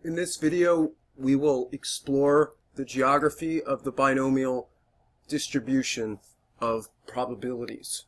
In this video, we will explore the geography of the binomial distribution of probabilities.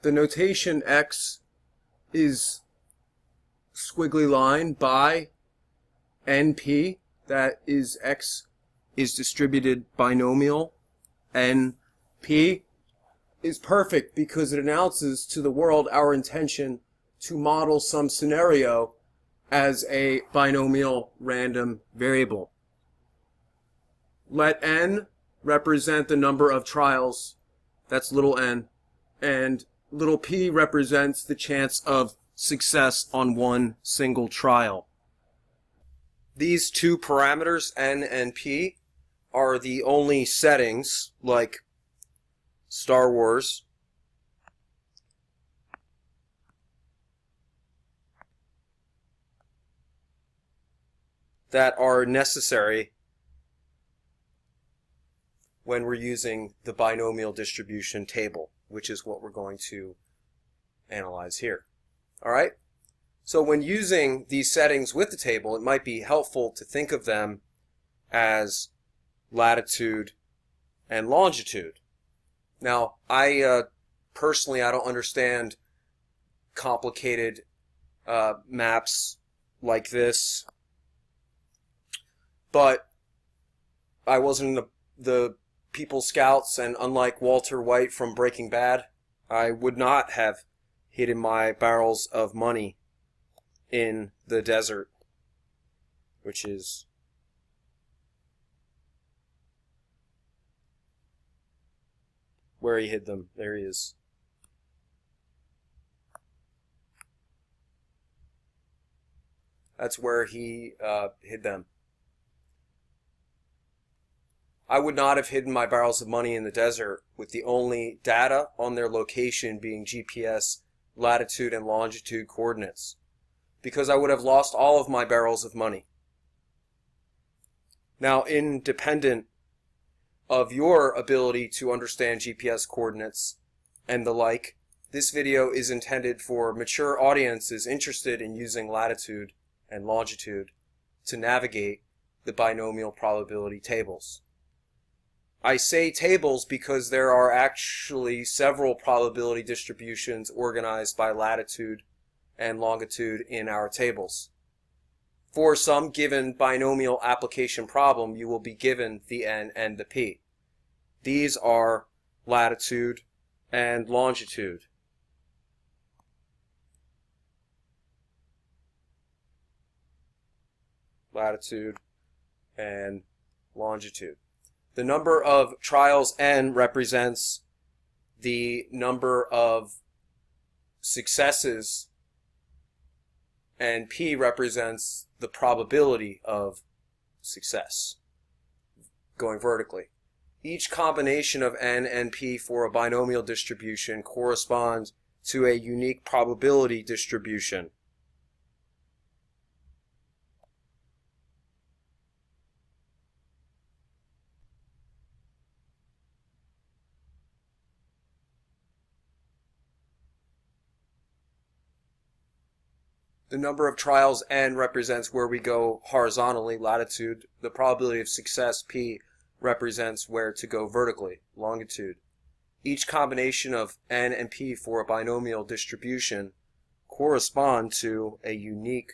The notation X is squiggly line by NP, that is X is distributed binomial. NP is perfect because it announces to the world our intention to model some scenario as a binomial random variable. Let n represent the number of trials, that's little n, and little p represents the chance of success on one single trial. These two parameters, n and p, are the only settings, like Star Wars, that are necessary when we're using the binomial distribution table, which is what we're going to analyze here. All right? So when using these settings with the table, it might be helpful to think of them as latitude and longitude. Now, personally, I don't understand complicated maps like this, but I wasn't in the People Scouts, and unlike Walter White from Breaking Bad, I would not have hidden my barrels of money in the desert, which is where he hid them. There he is. That's where he hid them. I would not have hidden my barrels of money in the desert with the only data on their location being GPS latitude and longitude coordinates, because I would have lost all of my barrels of money. Now, independent of your ability to understand GPS coordinates and the like, this video is intended for mature audiences interested in using latitude and longitude to navigate the binomial probability tables. I say tables because there are actually several probability distributions organized by latitude and longitude in our tables. For some given binomial application problem, you will be given the n and the p. These are latitude and longitude. Latitude and longitude. The number of trials n represents the number of successes, and p represents the probability of success going vertically. Each combination of n and p for a binomial distribution corresponds to a unique probability distribution. The number of trials n represents where we go horizontally, latitude. The probability of success, p, represents where to go vertically, longitude. Each combination of n and p for a binomial distribution correspond to a unique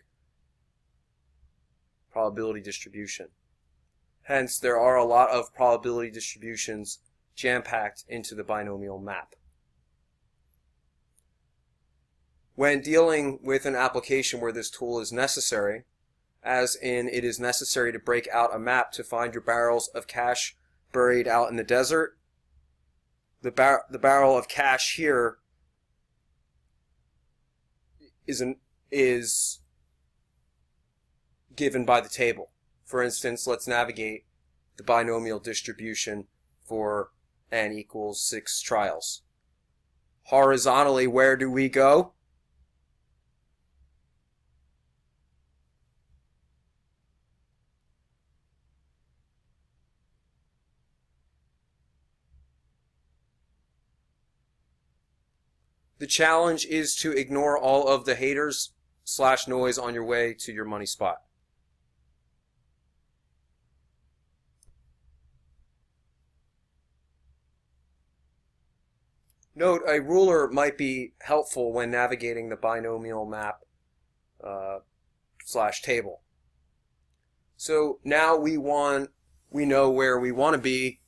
probability distribution. Hence, there are a lot of probability distributions jam-packed into the binomial map. When dealing with an application where this tool is necessary, as in it is necessary to break out a map to find your barrels of cash buried out in the desert, the barrel of cash here is given by the table. For instance, let's navigate the binomial distribution for n equals 6 trials. Horizontally, where do we go? The challenge is to ignore all of the haters / noise on your way to your money spot. Note, a ruler might be helpful when navigating the binomial map / table. So now we know where we want to be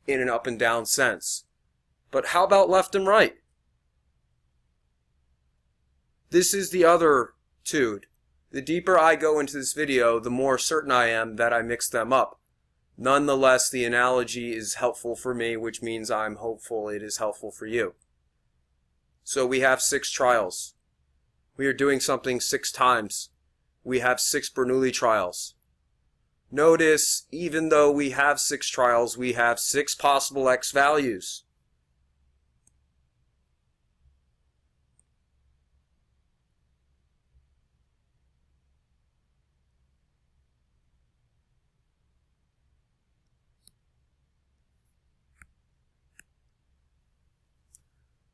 in an up and down sense. But how about left and right? This is the other tude. The deeper I go into this video, the more certain I am that I mixed them up. Nonetheless, the analogy is helpful for me, which means I'm hopeful it is helpful for you. So we have 6 trials. We are doing something 6 times. We have 6 Bernoulli trials. Notice, even though we have 6 trials, we have 6 possible x values.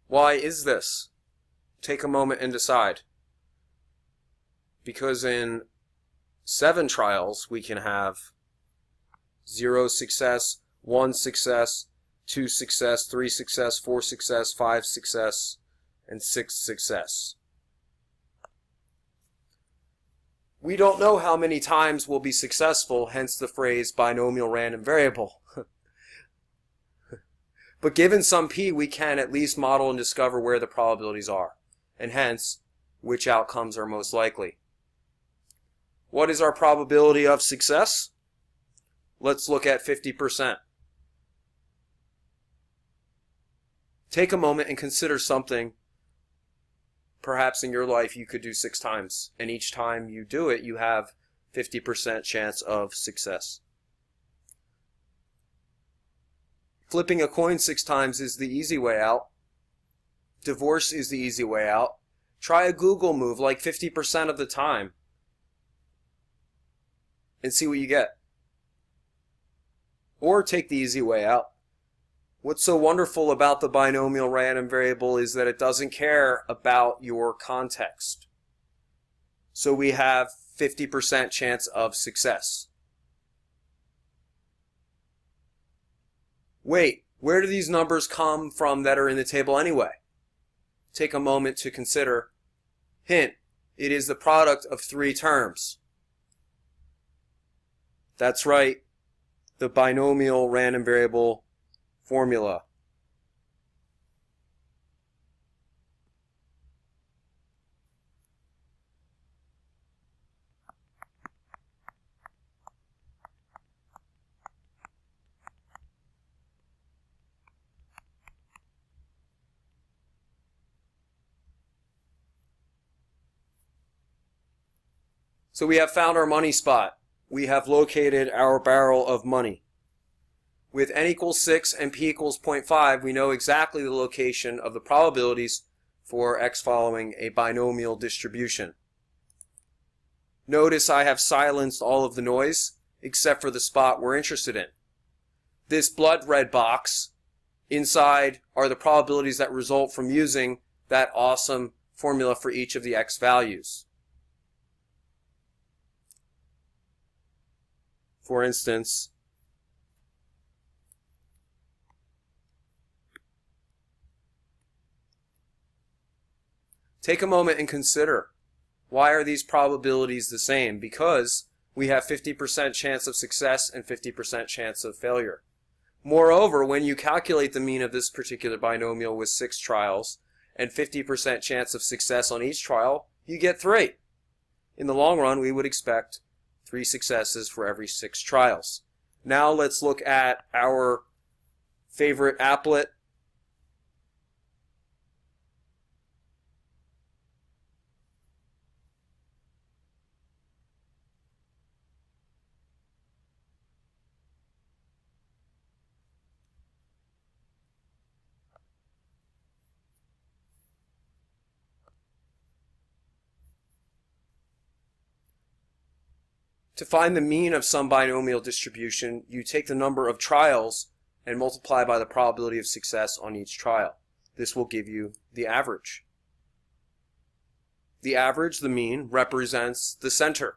Why is this? Take a moment and decide. Because in 7 trials, we can have 0 success, 1 success, 2 success, 3 success, 4 success, 5 success, and 6 success. We don't know how many times we'll be successful, hence the phrase binomial random variable. But given some p, we can at least model and discover where the probabilities are, and hence, which outcomes are most likely. What is our probability of success? Let's look at 50%. Take a moment and consider something perhaps in your life you could do 6 times, and each time you do it, you have 50% chance of success. Flipping a coin 6 times is the easy way out. Divorce is the easy way out. Try a Google move like 50% of the time and see what you get. Or take the easy way out. What's so wonderful about the binomial random variable is that it doesn't care about your context. So we have 50% chance of success. Wait, where do these numbers come from that are in the table anyway? Take a moment to consider. Hint, it is the product of 3 terms. That's right, the binomial random variable formula. So we have found our money spot. We have located our barrel of money. With n equals 6 and p equals 0.5, we know exactly the location of the probabilities for x following a binomial distribution. Notice I have silenced all of the noise except for the spot we're interested in. This blood red box, inside are the probabilities that result from using that awesome formula for each of the x values. For instance, take a moment and consider, why are these probabilities the same? Because we have 50% chance of success and 50% chance of failure. Moreover, when you calculate the mean of this particular binomial with 6 trials and 50% chance of success on each trial, you get 3. In the long run, we would expect 3 successes for every 6 trials. Now let's look at our favorite applet. To find the mean of some binomial distribution, you take the number of trials and multiply by the probability of success on each trial. This will give you the average. The average, the mean, represents the center.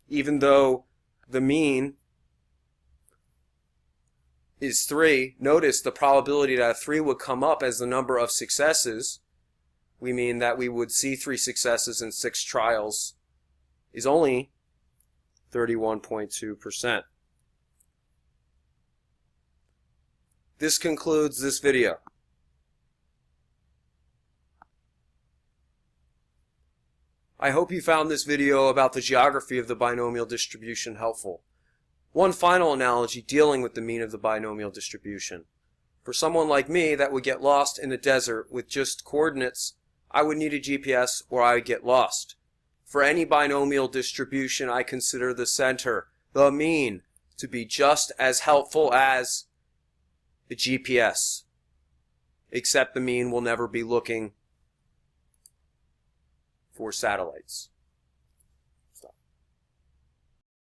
Even though the mean is 3. Notice the probability that a 3 would come up as the number of successes. We mean that we would see 3 successes in 6 trials is only 31.2%. This concludes this video. I hope you found this video about the geography of the binomial distribution helpful. One final analogy dealing with the mean of the binomial distribution. For someone like me that would get lost in the desert with just coordinates, I would need a GPS or I would get lost. For any binomial distribution, I consider the center, the mean, to be just as helpful as the GPS, except the mean will never be looking for satellites.